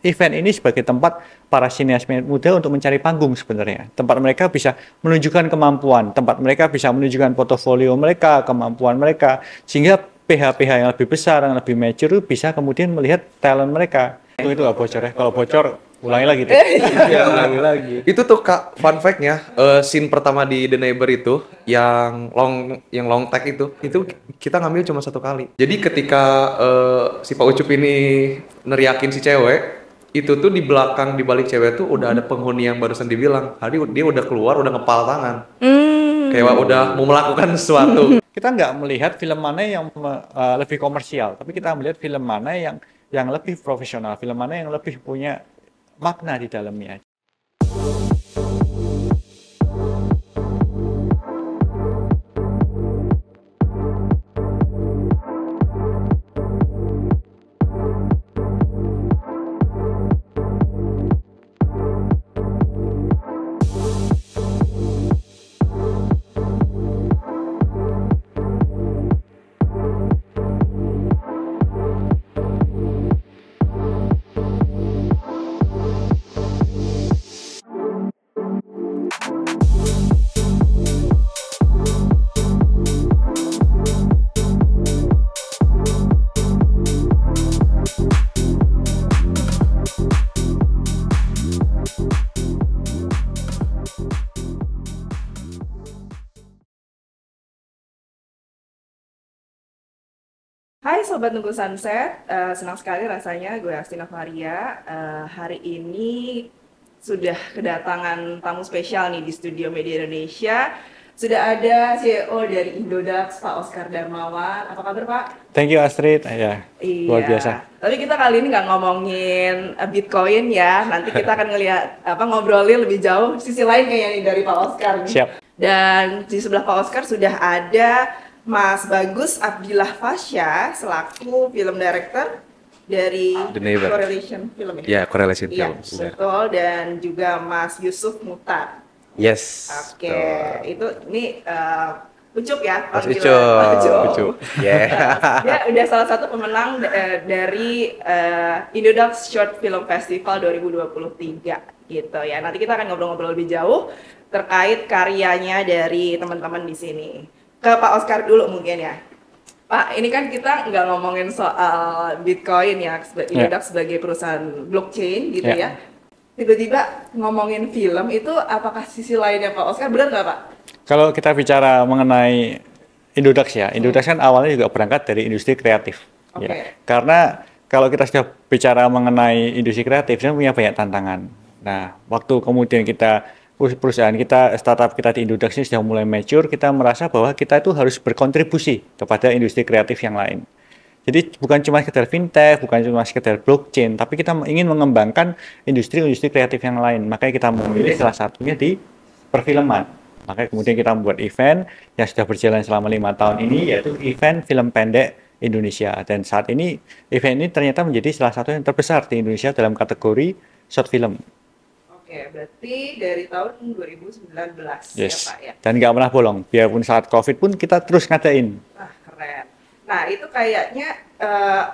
event ini sebagai tempat para sinias muda untuk mencari panggung sebenarnya. Tempat mereka bisa menunjukkan kemampuan, tempat mereka bisa menunjukkan portofolio mereka, kemampuan mereka, sehingga PH-PH yang lebih besar, yang lebih mature bisa kemudian melihat talent mereka. Itu nggak bocor ya. Kalau bocor, ulangi lagi. Iya, ulangi lagi. Itu tuh Kak, fun fact-nya, scene pertama di The Neighbor itu, yang long take itu kita ngambil cuma 1 kali. Jadi ketika si Pak Ucup ini neriakin si cewek, itu tuh di belakang, di balik cewek tuh udah ada penghuni yang barusan dibilang. Tadi dia udah keluar, udah ngepal tangan. Kayak udah mau melakukan sesuatu. Kita nggak melihat film mana yang lebih komersial, tapi kita melihat film mana yang lebih profesional, film mana yang lebih punya makna di dalamnya. Hai Sobat Nunggu Sunset, senang sekali rasanya gue Astina Faria. Hari ini sudah kedatangan tamu spesial nih di Studio Media Indonesia. Sudah ada CEO dari Indodax, Pak Oscar Darmawan. Apa kabar Pak? Thank you Astrid, ya luar biasa. Tapi kita kali ini nggak ngomongin Bitcoin ya. Nanti kita akan ngobrolin lebih jauh sisi lain kayaknya nih dari Pak Oscar nih. Siap. Dan di sebelah Pak Oscar sudah ada Mas Bagus Abdillah Fasya selaku film director dari Correlation Film ya? Ya, Correlation Film. Iya, betul. Dan juga Mas Yusuf Mutar. Yes. Oke, ini Ucup ya? Mas Ucup. Yeah. Dia udah salah satu pemenang dari Indodax Short Film Festival 2023 gitu ya. Nanti kita akan ngobrol-ngobrol lebih jauh terkait karyanya dari teman-teman di sini. Ke Pak Oscar dulu mungkin ya. Pak, ini kan kita nggak ngomongin soal Bitcoin ya, Indodax sebagai perusahaan blockchain gitu ya. Tiba-tiba ngomongin film itu apakah sisi lainnya Pak Oscar, benar nggak Pak? Kalau kita bicara mengenai Indodax ya, Indodax kan awalnya juga berangkat dari industri kreatif. Ya. Karena kalau kita sudah bicara mengenai industri kreatif, itu punya banyak tantangan. Nah, waktu kemudian perusahaan kita, startup kita di Indodax ini sudah mulai mature, kita merasa bahwa kita itu harus berkontribusi kepada industri kreatif yang lain. Jadi bukan cuma sekedar fintech, bukan cuma sekedar blockchain, tapi kita ingin mengembangkan industri-industri kreatif yang lain. Makanya kita memilih salah satunya di perfilman. Makanya kemudian kita membuat event yang sudah berjalan selama 5 tahun ini, yaitu event film pendek Indonesia. Dan saat ini event ini ternyata menjadi salah satu yang terbesar di Indonesia dalam kategori short film. Oke, berarti dari tahun 2019 ya Pak ya? Dan nggak pernah bolong, biarpun saat COVID pun kita terus ngadain. Wah, keren. Nah, itu kayaknya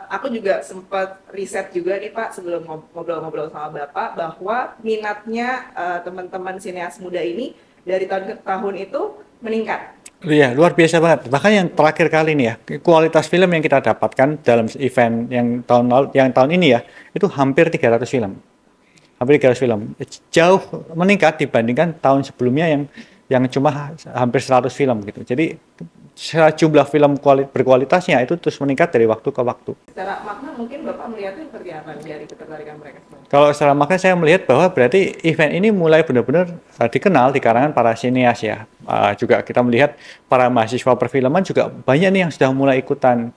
aku juga sempat riset juga nih Pak sebelum ngobrol-ngobrol sama Bapak bahwa minatnya teman-teman sineas muda ini dari tahun ke tahun itu meningkat. Iya, luar biasa banget. Bahkan yang terakhir kali ini ya, kualitas film yang kita dapatkan dalam event yang tahun ini ya, itu hampir 300 film. Hampir 300 film. Jauh meningkat dibandingkan tahun sebelumnya yang cuma hampir 100 film gitu. Jadi jumlah film berkualitasnya itu terus meningkat dari waktu ke waktu. Secara makna mungkin Bapak melihatnya seperti apa dari ketertarikan mereka semua? Kalau secara makna saya melihat bahwa berarti event ini mulai benar-benar dikenal di kalangan para sineas ya. Juga kita melihat para mahasiswa perfilman juga banyak nih yang sudah mulai ikutan.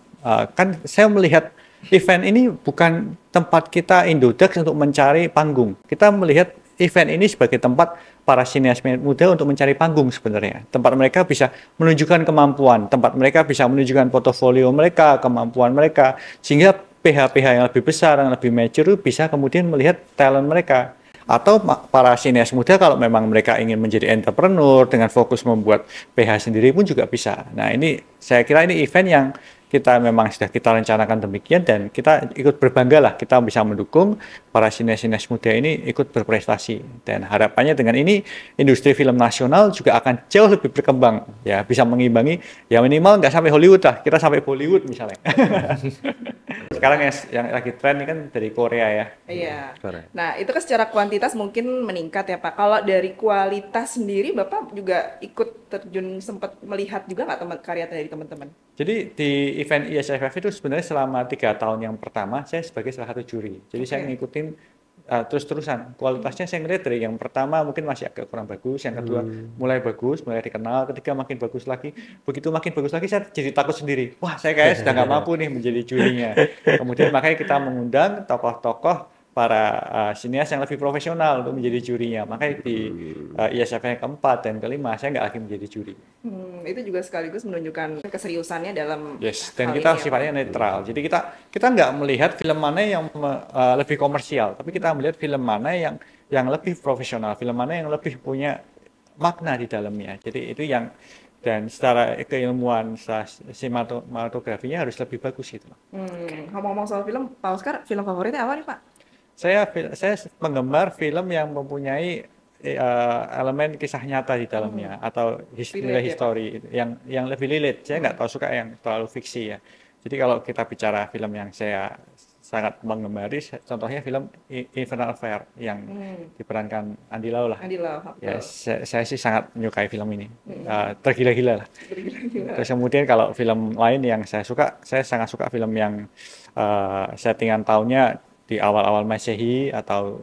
Kan saya melihat event ini bukan tempat kita Indodax untuk mencari panggung. Kita melihat event ini sebagai tempat para sinias muda untuk mencari panggung sebenarnya. Tempat mereka bisa menunjukkan kemampuan, tempat mereka bisa menunjukkan portofolio mereka, kemampuan mereka, sehingga PH-PH yang lebih besar, yang lebih mature bisa kemudian melihat talent mereka. Atau para sinias muda kalau memang mereka ingin menjadi entrepreneur dengan fokus membuat PH sendiri pun juga bisa. Nah ini saya kira ini event kita memang sudah kita rencanakan demikian dan kita ikut berbangga lah kita bisa mendukung para sinias-sinias muda ini ikut berprestasi dan harapannya dengan ini industri film nasional juga akan jauh lebih berkembang ya bisa mengimbangi ya minimal nggak sampai Hollywood lah kita sampai Bollywood misalnya. Sekarang yang lagi tren ini kan dari Korea ya. Iya. Nah itu kan secara kuantitas mungkin meningkat ya Pak. Kalau dari kualitas sendiri Bapak juga ikut terjun sempat melihat juga nggak karya dari teman-teman? Jadi di event ISFF itu sebenarnya selama 3 tahun yang pertama saya sebagai salah satu juri. Jadi saya ngikutin terus-terusan. Kualitasnya saya ngelihat dari yang pertama mungkin masih agak kurang bagus, yang kedua mulai bagus, mulai dikenal, ketiga makin bagus lagi. Begitu makin bagus lagi saya jadi takut sendiri. Wah saya kayaknya sudah nggak mampu nih menjadi jurinya. Kemudian makanya kita mengundang tokoh-tokoh para sinias yang lebih profesional untuk menjadi jurinya. Makanya di ISF yang keempat dan kelima saya nggak lagi menjadi juri. Itu juga sekaligus menunjukkan keseriusannya dalam dan kita sifatnya netral. Jadi kita nggak melihat film mana yang lebih komersial, tapi kita melihat film mana yang lebih profesional, film mana yang lebih punya makna di dalamnya. Jadi itu yang dan secara keilmuan sinematografinya harus lebih bagus gitu. Ngomong-ngomong soal film, Pak Oscar, film favoritnya apa nih Pak? Saya penggemar film yang mempunyai elemen kisah nyata di dalamnya atau nilai histori yang lebih relate. Saya nggak tahu suka yang terlalu fiksi ya. Jadi kalau kita bicara film yang saya sangat menggemari, contohnya film Infernal Affair yang diperankan Andy Lau lah. Andy Lau. Ya, saya sih sangat menyukai film ini. Tergila-gila lah. Terus kemudian kalau film lain yang saya suka, saya sangat suka film yang settingan tahunnya di awal-awal Masehi atau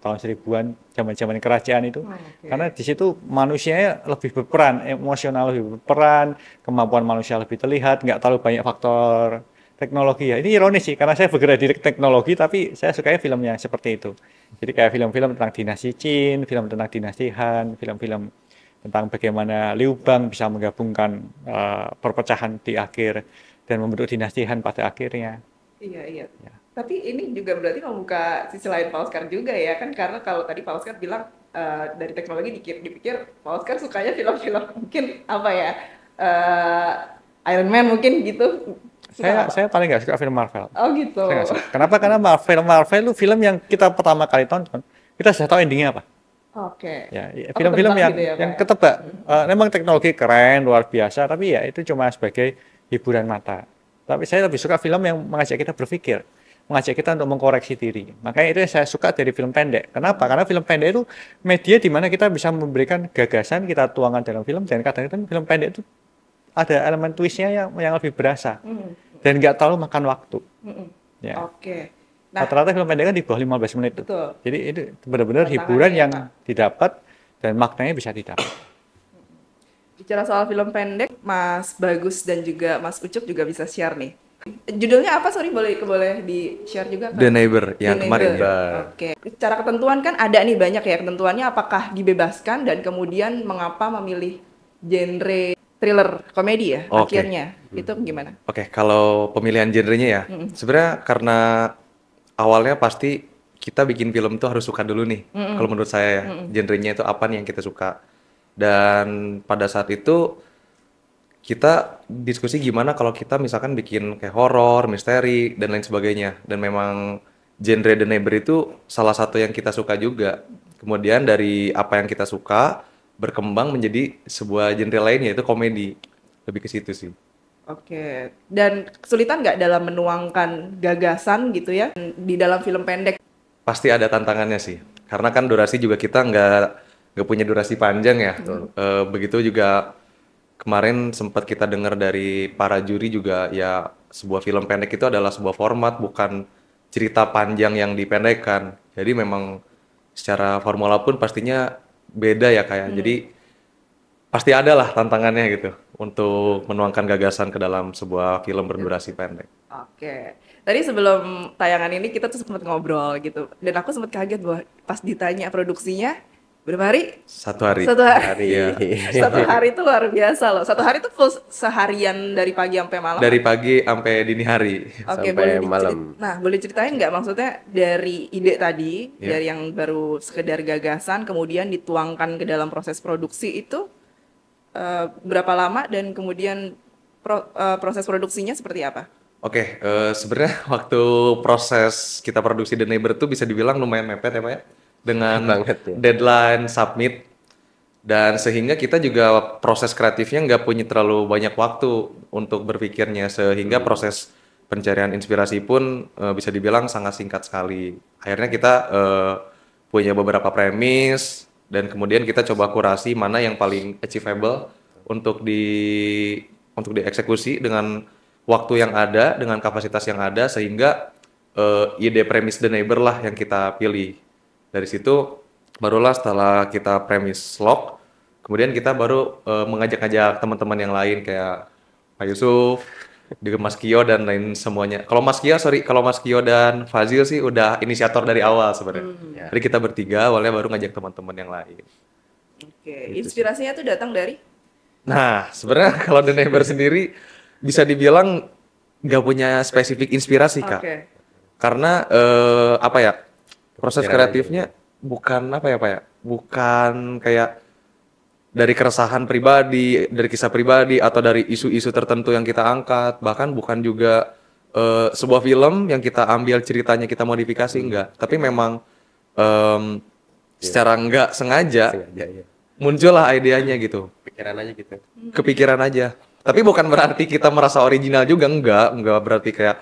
tahun 1000-an, zaman-zaman kerajaan itu. Karena di situ manusianya lebih berperan, emosional lebih berperan, kemampuan manusia lebih terlihat, nggak terlalu banyak faktor teknologi ya. Ini ironis sih, karena saya bergerak di teknologi, tapi saya sukanya film yang seperti itu. Jadi kayak film-film tentang dinasti Qin, film tentang dinasti Han, film-film tentang bagaimana Liu Bang bisa menggabungkan perpecahan di akhir dan membentuk dinasti Han pada akhirnya. Iya. Ya. Tapi ini juga berarti membuka sisi lain Pak Oscar juga ya kan, karena kalau tadi Pak Oscar bilang dari teknologi dipikir Pak Oscar sukanya film-film mungkin apa ya, Iron Man mungkin gitu. Saya paling nggak suka film Marvel. Oh gitu. Kenapa? Karena Marvel itu film yang kita pertama kali tonton, kita sudah tahu endingnya apa. Oke. Ya, film-film yang ketebak. Memang teknologi keren, luar biasa, tapi ya itu cuma sebagai hiburan mata. Tapi saya lebih suka film yang mengajak kita berpikir, mengajak kita untuk mengkoreksi diri. Makanya itu yang saya suka dari film pendek. Kenapa? Karena film pendek itu media di mana kita bisa memberikan gagasan, kita tuangkan dalam film, dan kadang-kadang film pendek itu ada elemen twistnya yang lebih berasa dan nggak terlalu makan waktu. Ya. Oke. Nah, rata-rata film pendek kan di bawah 15 menit. Betul. Jadi itu benar-benar hiburan yang didapat dan maknanya bisa didapat. Bicara soal film pendek, Mas Bagus dan juga Mas Ucup juga bisa share nih. Judulnya apa? Sorry, boleh di-share juga kan? The Neighbor yang kemarin. Oke. Secara ketentuan kan ada nih banyak ya ketentuannya, apakah dibebaskan dan kemudian mengapa memilih genre thriller komedi ya akhirnya. Itu gimana? Oke, kalau pemilihan genrenya ya. Sebenarnya karena awalnya pasti kita bikin film tuh harus suka dulu nih. Kalau menurut saya ya, genrenya itu apa nih yang kita suka. Dan pada saat itu kita diskusi gimana kalau kita misalkan bikin kayak horor, misteri, dan lain sebagainya. Dan memang genre The Neighbor itu salah satu yang kita suka juga. Kemudian dari apa yang kita suka, berkembang menjadi sebuah genre lain yaitu komedi. Lebih ke situ sih. Oke. Dan kesulitan nggak dalam menuangkan gagasan gitu ya di dalam film pendek? Pasti ada tantangannya sih. Karena kan durasi juga kita nggak punya durasi panjang ya. Begitu juga kemarin sempat kita dengar dari para juri juga ya, sebuah film pendek itu adalah sebuah format, bukan cerita panjang yang dipendekkan. Jadi memang secara formula pun pastinya beda ya kayak. Jadi pasti ada lah tantangannya gitu untuk menuangkan gagasan ke dalam sebuah film berdurasi pendek. Oke. Tadi sebelum tayangan ini kita tuh sempat ngobrol gitu. Dan aku sempat kaget bahwa pas ditanya produksinya berapa hari? Satu hari. Satu hari. Ya. Satu hari itu luar biasa loh. Satu hari itu full seharian dari pagi sampai malam. Dari pagi sampai dini hari. Oke, sampai malam. Nah, boleh ceritain nggak maksudnya dari ide tadi, dari yang baru sekedar gagasan, kemudian dituangkan ke dalam proses produksi itu berapa lama dan kemudian proses produksinya seperti apa? Oke, sebenarnya waktu proses kita produksi The Neighbor tuh bisa dibilang lumayan mepet ya Pak ya, dengan Banget ya. deadline submit, dan sehingga kita juga proses kreatifnya nggak punya terlalu banyak waktu untuk berpikirnya, sehingga proses pencarian inspirasi pun bisa dibilang sangat singkat sekali. Akhirnya kita punya beberapa premis, dan kemudian kita coba kurasi mana yang paling achievable untuk dieksekusi dengan waktu yang ada, dengan kapasitas yang ada, sehingga ide premis The Neighbor lah yang kita pilih. Dari situ barulah setelah kita premis lock, kemudian kita baru mengajak-ajak teman-teman yang lain kayak Pak Yusuf, juga Mas Kio dan lain semuanya. Kalau Mas Kio dan Fazil sih udah inisiator dari awal sebenarnya. Jadi kita bertiga awalnya baru ngajak teman-teman yang lain. Oke, inspirasinya tuh datang dari? Nah, sebenarnya kalau The Neighbor sendiri bisa dibilang nggak punya spesifik inspirasi, Kak. Oke. Karena apa ya, proses kreatifnya bukan apa ya Pak ya, bukan kayak dari keresahan pribadi, dari kisah pribadi, atau dari isu-isu tertentu yang kita angkat, bahkan bukan juga sebuah film yang kita ambil ceritanya kita modifikasi, enggak. Tapi memang secara nggak sengaja muncullah idenya gitu. Pikiran aja gitu. Kepikiran aja. Tapi bukan berarti kita merasa original juga, enggak berarti kayak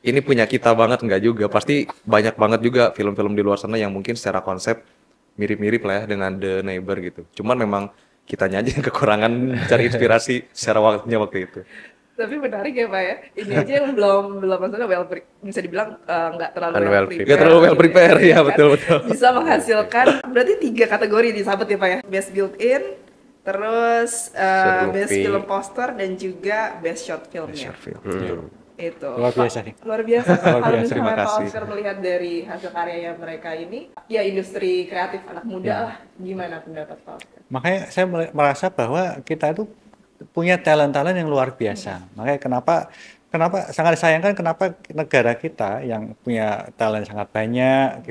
ini punya kita banget, enggak juga. Pasti banyak banget juga film-film di luar sana yang mungkin secara konsep mirip-mirip lah ya dengan The Neighbor gitu. Cuman memang kitanya aja yang kekurangan cari inspirasi secara waktu itu. Tapi menarik ya Pak ya, ini aja yang belum maksudnya bisa dibilang nggak terlalu well prepared. Nggak terlalu well prepare, ya Kan betul. Bisa menghasilkan, berarti 3 kategori disabet ya Pak ya, best built-in, terus best movie. film poster, dan juga best short filmnya. Itu Luar biasa nih. luar biasa. Luar Kalau biasa, misalnya terima Pak kasih. Oscar melihat dari hasil karyanya mereka ini, ya industri kreatif anak muda lah, gimana pendapat Pak Oscar? Makanya saya merasa bahwa kita itu punya talent-talent yang luar biasa. Makanya kenapa sangat disayangkan kenapa negara kita yang punya talent sangat banyak,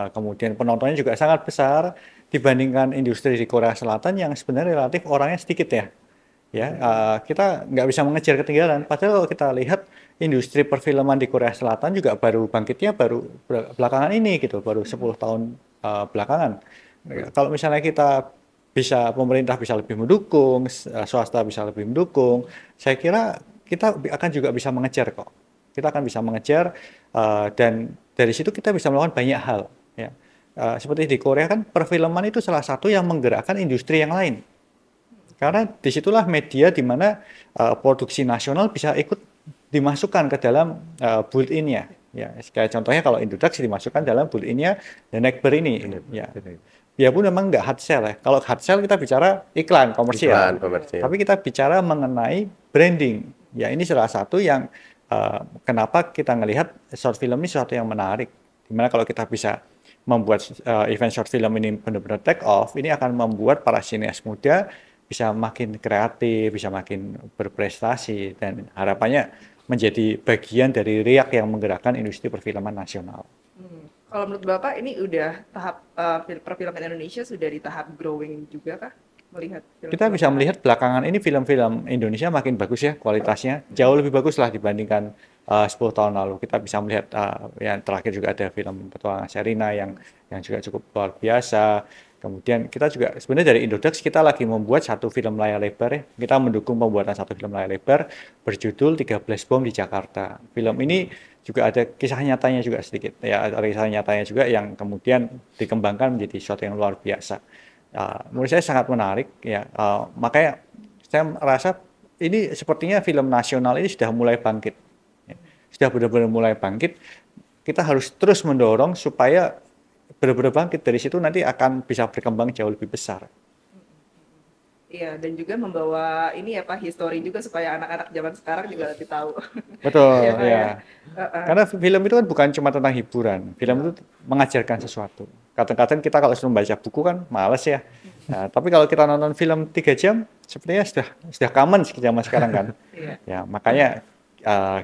kemudian penontonnya juga sangat besar dibandingkan industri di Korea Selatan yang sebenarnya relatif orangnya sedikit ya. Kita nggak bisa mengejar ketinggalan. Padahal kalau kita lihat industri perfilman di Korea Selatan juga baru bangkitnya baru belakangan ini gitu, baru 10 tahun belakangan. Kalau misalnya pemerintah bisa lebih mendukung, swasta bisa lebih mendukung, saya kira kita akan juga bisa mengejar kok. Kita akan bisa mengejar dan dari situ kita bisa melakukan banyak hal. Ya. Seperti di Korea kan perfilman itu salah satu yang menggerakkan industri yang lain. Karena disitulah media di mana produksi nasional bisa ikut dimasukkan ke dalam built-in-nya. Ya, kayak contohnya kalau Indodax dimasukkan dalam built-in-nya The Neighbor ini. Ya. Biarpun memang nggak hard sell ya. Kalau hard sell kita bicara iklan komersial. Tapi kita bicara mengenai branding. Ya ini salah satu yang kenapa kita ngelihat short film ini sesuatu yang menarik. Dimana kalau kita bisa membuat event short film ini benar-benar take off, ini akan membuat para sineas muda bisa makin kreatif, bisa makin berprestasi, dan harapannya menjadi bagian dari riak yang menggerakkan industri perfilman nasional. Kalau menurut Bapak ini udah tahap perfilman Indonesia sudah di tahap growing juga kah? Melihat kita bisa melihat belakangan ini film-film Indonesia makin bagus ya kualitasnya, jauh lebih bagus lah dibandingkan 10 tahun lalu. Kita bisa melihat yang terakhir juga ada film Petualangan Sherina yang juga cukup luar biasa. Kemudian kita juga sebenarnya dari Indodax kita lagi membuat satu film layar lebar ya. Kita mendukung pembuatan satu film layar lebar berjudul 13 Bom di Jakarta. Film ini juga ada kisah nyatanya juga sedikit ya, ada kisah nyatanya juga yang kemudian dikembangkan menjadi sesuatu yang luar biasa. Menurut saya sangat menarik ya. Makanya saya merasa ini sepertinya film nasional ini sudah mulai bangkit. Ya. Sudah benar-benar mulai bangkit. Kita harus terus mendorong supaya benar-benar bangkit, dari situ nanti akan bisa berkembang jauh lebih besar. Iya, dan juga membawa ini ya Pak, histori juga supaya anak-anak zaman sekarang juga lebih tahu. Betul, ya, ya. Karena film itu kan bukan cuma tentang hiburan, film itu mengajarkan sesuatu. Kadang-kadang kita kalau sudah membaca buku kan males ya. Nah, tapi kalau kita nonton film 3 jam, sepertinya sudah common sih zaman sekarang kan. Ya, makanya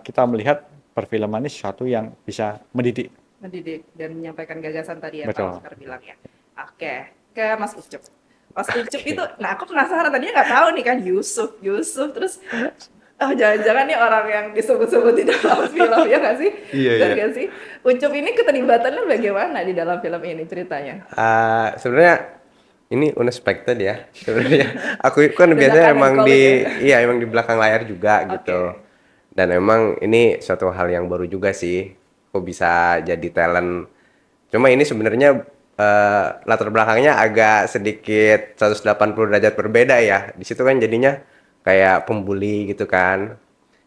kita melihat perfilman ini sesuatu yang bisa mendidik Dan menyampaikan gagasan tadi ya Betul. Pak Oscar bilang ya. Oke, ke Mas Ucup. Mas Ucup itu, nah aku penasaran tadinya nggak tahu nih kan Yusuf terus Oh, jangan-jangan nih orang yang disebut-sebut di dalam film, ya nggak sih? Iya, Benar iya. nggak sih? Ucup ini keterlibatannya bagaimana di dalam film ini ceritanya? Sebenarnya ini unexpected ya. Sebenarnya aku kan biasanya Dadakan emang dan di kolek iya emang di belakang layar juga gitu. Oke. Dan emang ini suatu hal yang baru juga sih. Aku bisa jadi talent. Cuma ini sebenarnya latar belakangnya agak sedikit 180 derajat berbeda ya. Di situ kan jadinya kayak pembuli gitu kan.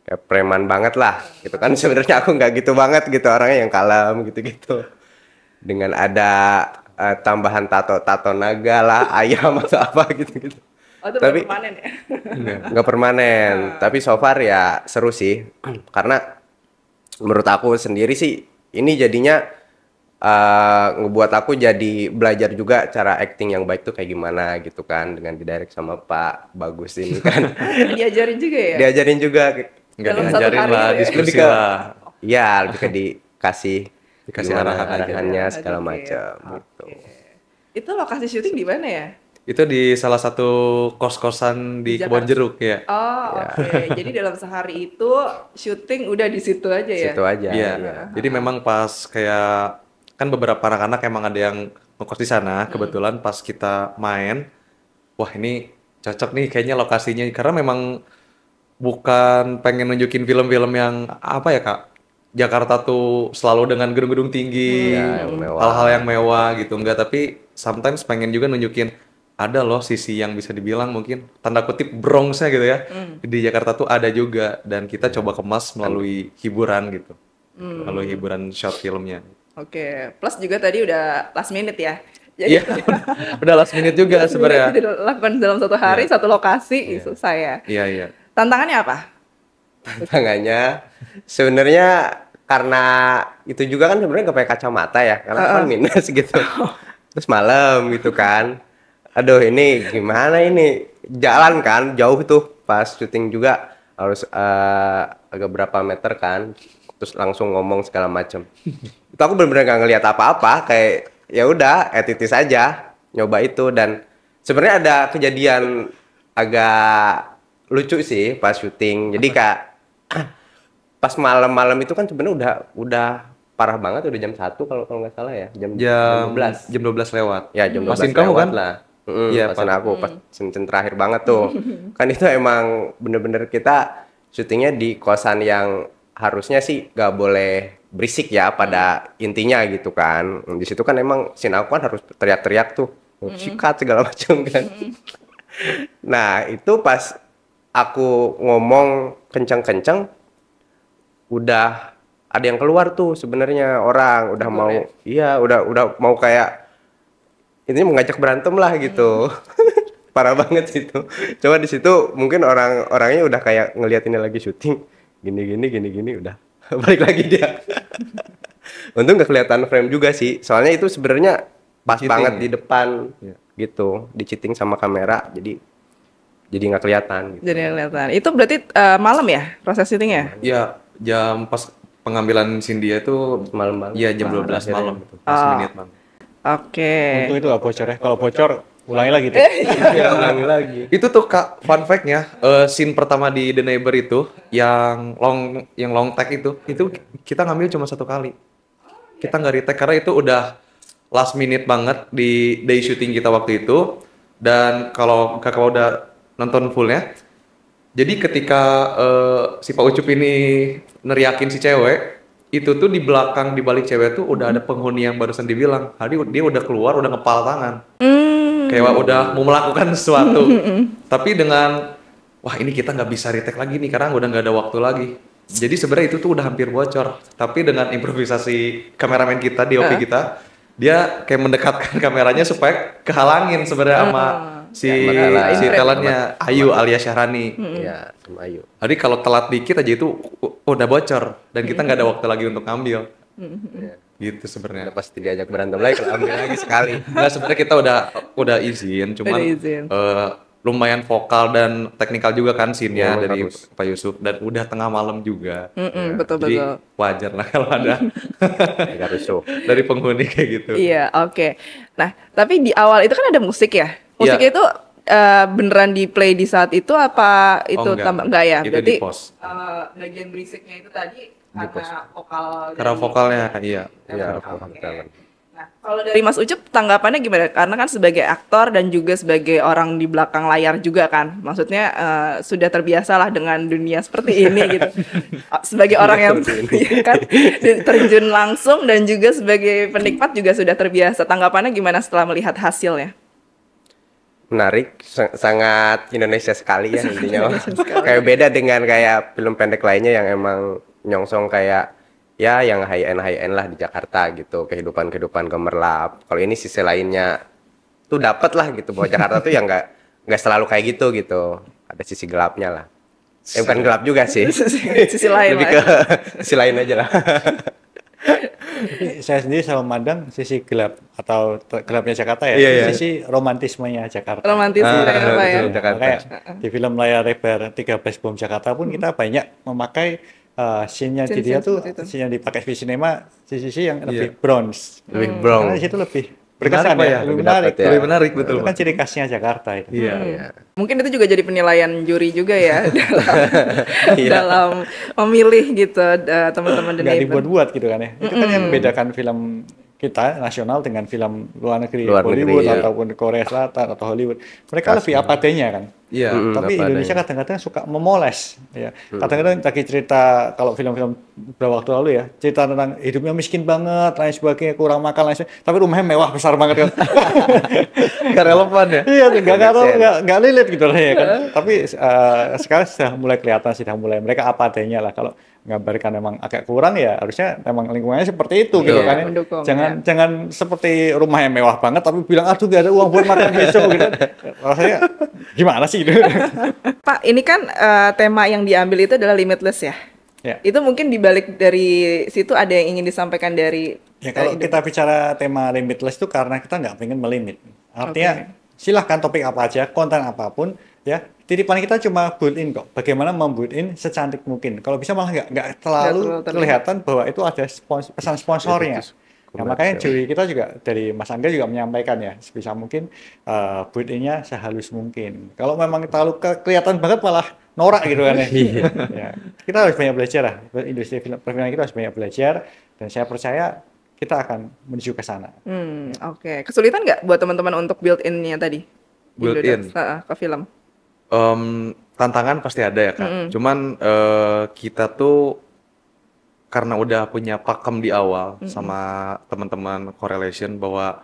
Kayak preman banget lah gitu kan. Sebenarnya aku nggak gitu banget gitu, orangnya yang kalem gitu-gitu. Dengan ada tambahan tato naga lah, ayam atau apa gitu-gitu. Oh, itu Tapi permanen ya? nggak permanen, tapi so far ya seru sih. Karena menurut aku sendiri sih ini jadinya ngebuat aku jadi belajar juga cara acting yang baik tuh kayak gimana gitu kan, dengan didirect sama Pak Bagus ini kan. Diajarin juga ya? Diajarin juga. Nggak Dalam satu diajarin hari lah, itu ya? diskusi Lebih ke- lah. Ya, lebih ke dikasih gimana arahan aja. arahannya segala Oke, macam oke. gitu. Itu lokasi syuting di mana ya? Itu di salah satu kos-kosan di Di Kebon Jakarta. Jeruk ya. Oh, oke. Jadi dalam sehari itu syuting udah di situ aja ya? Situ aja. Iya. Iya. Jadi memang pas kayak kan beberapa anak-anak emang ada yang ngekos di sana. Kebetulan pas kita main, wah ini cocok nih kayaknya lokasinya karena memang bukan pengen nunjukin film-film yang apa ya Kak? Jakarta tuh selalu dengan gedung-gedung tinggi, Iya, yang mewah. hal-hal yang mewah gitu enggak, tapi sometimes pengen juga nunjukin ada loh sisi yang bisa dibilang mungkin tanda kutip Bronx-nya gitu ya. Di Jakarta tuh ada juga dan kita coba kemas melalui hiburan gitu. Melalui hiburan short filmnya. Oke. Plus juga tadi udah last minute ya? Jadi Iya, udah last minute juga last minute sebenarnya. dilakukan dalam satu hari, satu lokasi, selesai ya. Iya, iya. Tantangannya apa? Tangannya sebenarnya karena itu juga kan sebenarnya gak pakai kacamata ya, karena kan minus gitu. Terus malam gitu kan. Aduh ini gimana ini, jalan kan jauh tuh pas syuting juga harus agak berapa meter kan, terus langsung ngomong segala macem. Itu aku bener-bener gak ngelihat apa-apa, kayak ya udah etitis aja nyoba itu. Dan sebenarnya ada kejadian agak lucu sih pas syuting. Jadi kak pas malam-malam itu kan sebenarnya udah parah banget, udah jam 1 kalau nggak salah ya, jam 12. Jam 12 lewat. Ya jam 12 Pasin kamu lewat kan? lah. Iya, Pasin Pak. aku pas scene terakhir banget tuh. Kan itu emang bener-bener kita syutingnya di kosan yang harusnya sih gak boleh berisik ya pada intinya gitu kan. Di situ kan emang scene aku kan harus teriak-teriak tuh, sikat segala macam kan. Nah itu pas aku ngomong kenceng-kenceng, udah ada yang keluar tuh sebenarnya, orang udah mau udah mau kayak ini mengajak berantem lah gitu. Parah banget itu. Coba di situ mungkin orang-orangnya udah kayak ngeliat ini lagi syuting gini udah balik lagi dia. Untung nggak kelihatan frame juga sih, soalnya itu sebenarnya pas Cheating banget ya? di depan Iya. gitu, di cheating sama kamera, jadi nggak kelihatan gitu. Jadi yang kelihatan. Itu berarti malam ya proses syutingnya? Iya, jam pas pengambilan scene dia itu Malam banget. iya jam 12 malam itu. Last minute banget. Oke. Untung itu gak bocor ya. Kalau bocor, ulangi lagi tuh. Iya, ulangi lagi. Itu tuh Kak, fun fact-nya, scene pertama di The Neighbor itu yang long take itu kita ngambil cuma 1 kali. Kita nggak retake karena itu udah last minute banget di day shooting kita waktu itu. Dan kalau Kakak udah nonton fullnya, jadi ketika si Pak Ucup ini neriakin si cewek, itu tuh di belakang, di balik cewek tuh udah ada penghuni yang barusan dibilang, dia udah keluar, udah ngepal tangan. Kayak udah mau melakukan sesuatu. Tapi dengan, wah ini kita nggak bisa retake lagi nih, karena udah nggak ada waktu lagi. Jadi sebenarnya itu tuh udah hampir bocor. Tapi dengan improvisasi kameramen kita, DOP kita, dia kayak mendekatkan kameranya supaya kehalangin sebenarnya sama si talentnya Ayu alias Syahrani. Ya, sama Ayu. Jadi kalau telat dikit aja itu udah bocor dan kita nggak ada waktu lagi untuk ngambil. Gitu sebenarnya. Udah pasti diajak berantem lagi, kalau ambil lagi sekali. Nggak, sebenarnya kita udah izin, cuman Udah izin. lumayan vokal dan teknikal juga kan scene-nya Memang dari harus. Pak Yusuf, dan udah tengah malam juga. Betul. Jadi wajar lah kalau ada Agak rusuh. dari penghuni kayak gitu. Iya, oke. Nah, tapi di awal itu kan ada musik ya. Musiknya itu beneran di play di saat itu apa itu enggak ya? Itu Berarti di post. Bagian berisiknya itu tadi post. karena vokal. Karena vokalnya, iya. Nah, kalau dari Mas Ucup tanggapannya gimana? Karena kan sebagai aktor dan juga sebagai orang di belakang layar juga kan, maksudnya sudah terbiasalah dengan dunia seperti ini gitu. Sebagai orang yang ya kan terjun langsung dan juga sebagai penikmat juga sudah terbiasa. Tanggapannya gimana setelah melihat hasilnya? Menarik, sangat Indonesia sekali ya intinya. Kayak beda dengan kayak film pendek lainnya yang emang nyongsong kayak ya yang high end lah di Jakarta gitu, kehidupan gemerlap. Kalau ini sisi lainnya tuh dapet lah gitu, bahwa Jakarta tuh yang nggak selalu kayak gitu, ada sisi gelapnya lah. Bukan gelap juga sih, sisi lain lebih ke sisi lain aja lah. Saya sendiri selalu memandang sisi gelap atau gelapnya Jakarta ya, sisi romantismenya Jakarta. Romantisme apa ya? Kayak di film layar lebar 13 Bom Jakarta pun kita banyak memakai scene-nya di dia tuh, scene yang dipakai di sinema, sisi yang lebih bronze. Lebih bronze. Karena di situ lebih berkesan ya, lebih menarik. Ya. Lebih menarik, betul. Itu kan ciri khasnya Jakarta itu. Iya. Mungkin itu juga jadi penilaian juri juga ya dalam memilih gitu teman-teman The Nggak Neighbor. dibuat-buat gitu kan ya. Itu kan yang membedakan film kita nasional dengan film luar negeri, Hollywood ataupun Korea Selatan atau Hollywood. Mereka lebih apa adanya kan. Iya. Tapi Indonesia kadang-kadang suka memoles ya. Kadang-kadang lagi cerita kalau film-film beberapa waktu lalu ya, cerita tentang hidupnya miskin banget, lain sebagainya, kurang makan lain sebagainya. Tapi rumahnya mewah besar banget kan. Gak relevan ya? Iya, nggak lilit gitu lah ya kan. Tapi sekarang sudah mulai kelihatan, mereka apa adanya lah. Kalau menggambarkan memang agak kurang ya harusnya memang lingkungannya seperti itu gitu kan. Mendukung, jangan seperti rumah yang mewah banget tapi bilang aduh gak ada uang buat makan besok gitu. Rasanya gimana sih gitu. Pak, ini kan tema yang diambil itu adalah limitless ya. Ya. Itu mungkin dibalik dari situ ada yang ingin disampaikan dari ya kalau kita bicara tema limitless itu karena kita nggak pengen melimit. Artinya silahkan topik apa aja, konten apapun ya. Titipan kita cuma built-in kok. Bagaimana membuilt-in secantik mungkin. Kalau bisa malah nggak terlalu kelihatan bahwa itu ada pesan sponsornya. Nah, makanya juri kita juga dari Mas Angga juga menyampaikan ya, sebisa mungkin built-in-nya sehalus mungkin. Kalau memang terlalu kelihatan banget malah norak gitu kan ya. Ya. Kita harus banyak belajar lah. Industri perfilman kita harus banyak belajar dan saya percaya kita akan menuju ke sana. Oke. Kesulitan nggak buat teman-teman untuk built-in-nya tadi? Built-in ke film. Tantangan pasti ada ya Kak. Cuman kita tuh karena udah punya pakem di awal sama teman-teman correlation bahwa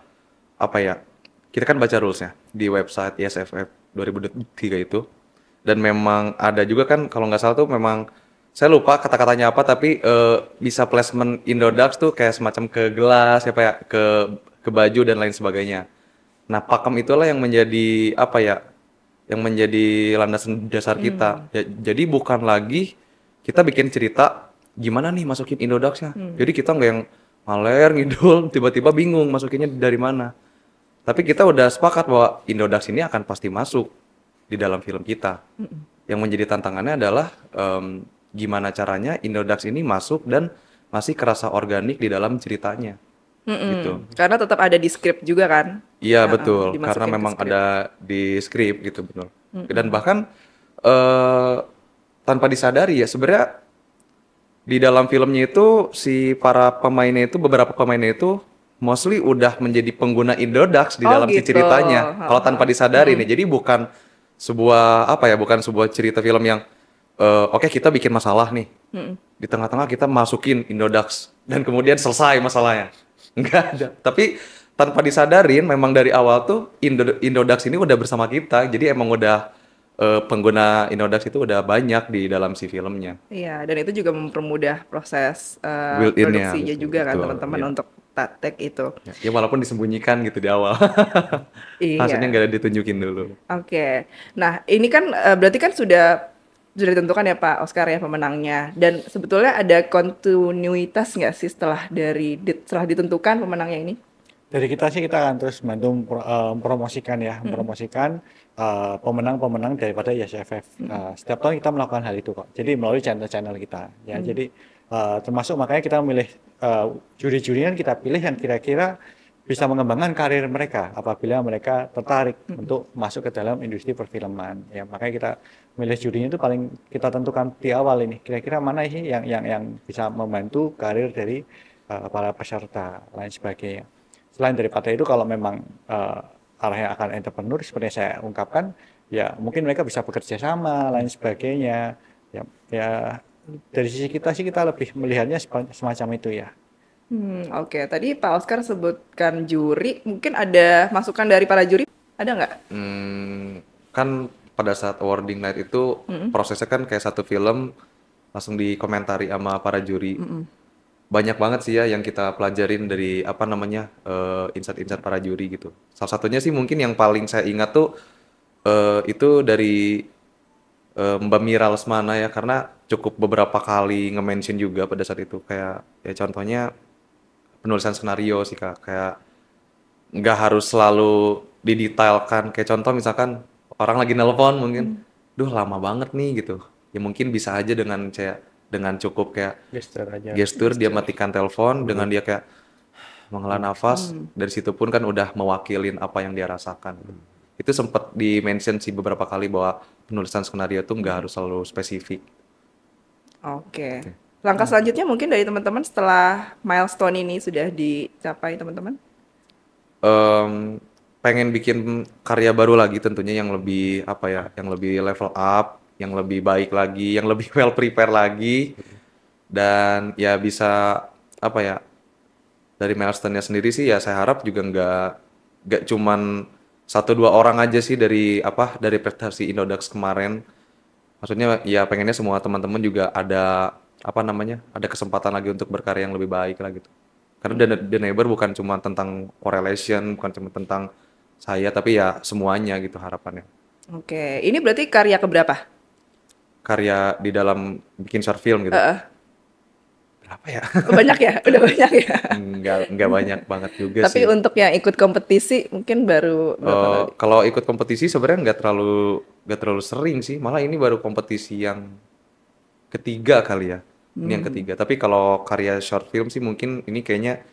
apa ya, kita kan baca rulesnya di website ISFF 2003 itu, dan memang ada juga kan kalau nggak salah tuh memang saya lupa kata-katanya apa tapi bisa placement Indodax tuh kayak semacam ke gelas ya Pak ya, ke baju dan lain sebagainya. Nah pakem itulah yang menjadi apa ya, yang menjadi landasan dasar kita. Ya, jadi bukan lagi kita bikin cerita gimana nih masukin Indodax-nya. Jadi kita nggak yang maler ngidul tiba-tiba bingung masukinnya dari mana. Tapi kita udah sepakat bahwa Indodax ini akan pasti masuk di dalam film kita. Yang menjadi tantangannya adalah gimana caranya Indodax ini masuk dan masih kerasa organik di dalam ceritanya. Gitu. Karena tetap ada di skrip juga kan? Iya betul, karena memang ada di skrip gitu betul. Dan bahkan tanpa disadari ya sebenarnya di dalam filmnya itu si para pemainnya itu, beberapa pemainnya itu mostly udah menjadi pengguna Indodax di dalam si ceritanya. Kalau tanpa disadari nih, jadi bukan sebuah apa ya, bukan sebuah cerita film yang oke, kita bikin masalah nih, di tengah-tengah kita masukin Indodax dan kemudian selesai masalahnya. Enggak ada. Tapi tanpa disadarin memang dari awal tuh Indodax ini udah bersama kita. Jadi emang udah pengguna Indodax itu udah banyak di dalam si filmnya. Iya, dan itu juga mempermudah proses built-in-nya, produksinya juga kan teman-teman untuk take itu. Ya walaupun disembunyikan gitu di awal. Hasilnya nggak ada ditunjukin dulu. Oke. Nah, ini kan berarti kan sudah ditentukan ya Pak Oscar ya pemenangnya, dan sebetulnya ada kontinuitas nggak sih setelah ditentukan pemenangnya ini? Dari kita sih kita akan terus bantu mempromosikan pemenang-pemenang daripada ISFF. Setiap tahun kita melakukan hal itu kok. Jadi melalui channel-channel kita ya. Jadi termasuk makanya kita memilih juri-jurian, kita pilih yang kira-kira bisa mengembangkan karir mereka apabila mereka tertarik untuk masuk ke dalam industri perfilman. Ya, makanya kita milih jurinya itu paling kita tentukan di awal ini. Kira-kira mana sih yang bisa membantu karir dari para peserta lain sebagainya. Selain daripada itu, kalau memang arahnya akan entrepreneur seperti yang saya ungkapkan, ya mungkin mereka bisa bekerja sama lain sebagainya. Ya dari sisi kita sih kita lebih melihatnya semacam itu ya. Oke. Tadi Pak Oscar sebutkan juri, mungkin ada masukan dari para juri, ada nggak? Kan pada saat awarding night itu prosesnya kan kayak satu film langsung dikomentari sama para juri. Banyak banget sih ya yang kita pelajarin dari insight-insight para juri gitu. Salah satunya sih mungkin yang paling saya ingat tuh itu dari Mbak Mira Lesmana ya, karena cukup beberapa kali nge-mention juga pada saat itu, kayak ya contohnya penulisan skenario sih Kak, kayak nggak harus selalu didetailkan, kayak contoh misalkan orang lagi nelpon mungkin, duh lama banget nih gitu, ya mungkin bisa aja dengan cukup kayak gestur dia matikan telepon, dengan dia kayak menghela nafas, dari situ pun kan udah mewakilin apa yang dia rasakan. Itu sempat di-mention sih beberapa kali bahwa penulisan skenario itu nggak harus selalu spesifik. Oke. Langkah selanjutnya mungkin dari teman-teman setelah milestone ini sudah dicapai teman-teman? Pengen bikin karya baru lagi tentunya yang lebih yang lebih level up, yang lebih baik lagi, yang lebih well prepare lagi, dan ya bisa dari milestone-nya sendiri sih ya saya harap juga nggak cuman 1-2 orang aja sih dari prestasi Indodax kemarin. Maksudnya ya pengennya semua teman-teman juga ada ada kesempatan lagi untuk berkarya yang lebih baik lah gitu. Karena The Neighbor bukan cuma tentang correlation, bukan cuma tentang saya, tapi ya semuanya gitu harapannya. Oke, ini berarti karya keberapa? Karya di dalam bikin short film gitu. Berapa ya? Banyak ya? Udah banyak ya? Enggak banyak banget juga Tapi sih. untuk yang ikut kompetisi mungkin baru berapa kali? Kalau ikut kompetisi sebenarnya nggak terlalu sering sih. Malah ini baru kompetisi yang ketiga kali ya. Ini yang ketiga. Tapi kalau karya short film sih mungkin ini kayaknya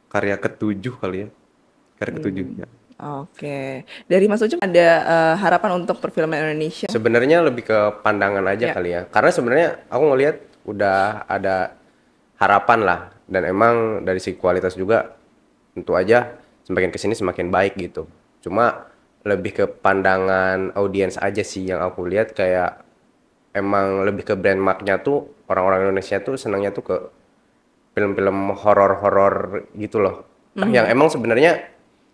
karya ke-7 kali ya. Karya ke-7 ya. Oke. Dari Mas Ucup ada harapan untuk perfilman Indonesia? Sebenarnya lebih ke pandangan aja kali ya. Karena sebenarnya aku ngelihat udah ada harapan lah, dan emang dari segi kualitas juga tentu aja semakin kesini semakin baik gitu. Cuma lebih ke pandangan audiens aja sih yang aku lihat, kayak emang lebih ke brand mark-nya tuh orang-orang Indonesia tuh senangnya tuh ke film-film horor-horor gitu loh. Yang emang sebenarnya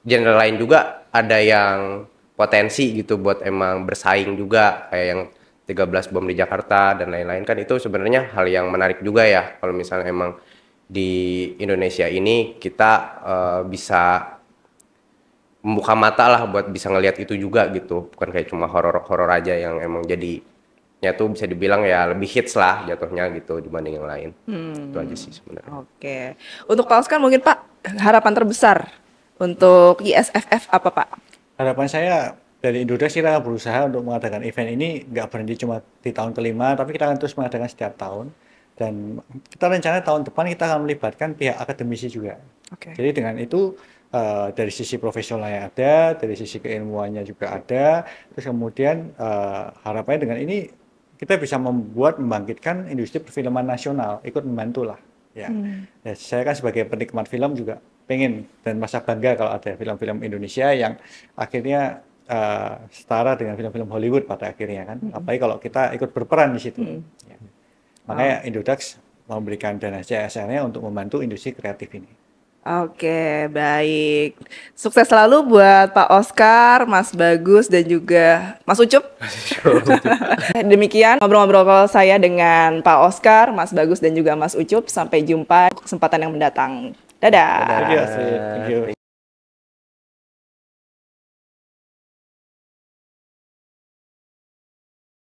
genre lain juga ada yang potensi gitu buat emang bersaing juga, kayak yang 13 Bom di Jakarta dan lain-lain, kan itu sebenarnya hal yang menarik juga ya kalau misalnya emang di Indonesia ini kita bisa membuka mata lah buat bisa ngelihat itu juga gitu, bukan kayak cuma horor-horor aja yang emang jadinya tuh bisa dibilang ya lebih hits lah jatuhnya gitu dibanding yang lain. Itu aja sih sebenarnya. Oke. Untuk Pak Oscar mungkin Pak, harapan terbesar untuk ISFF apa Pak? Harapan saya dari Indodax kita berusaha untuk mengadakan event ini nggak berhenti cuma di tahun ke-5, tapi kita akan terus mengadakan setiap tahun. Dan kita rencana tahun depan kita akan melibatkan pihak akademisi juga. Jadi dengan itu dari sisi profesionalnya ada, dari sisi keilmuannya juga ada. Terus kemudian harapannya dengan ini kita bisa membangkitkan industri perfilman nasional, ikut membantu lah. Ya, saya kan sebagai penikmat film juga pengen dan merasa bangga kalau ada film-film Indonesia yang akhirnya setara dengan film-film Hollywood pada akhirnya kan. Apalagi kalau kita ikut berperan di situ. Ya. Makanya Indodax memberikan dana CSR-nya untuk membantu industri kreatif ini. Oke, baik. Sukses selalu buat Pak Oscar, Mas Bagus, dan juga Mas Ucup. Demikian ngobrol-ngobrol saya dengan Pak Oscar, Mas Bagus, dan juga Mas Ucup. Sampai jumpa kesempatan yang mendatang. Dadah. Thank you.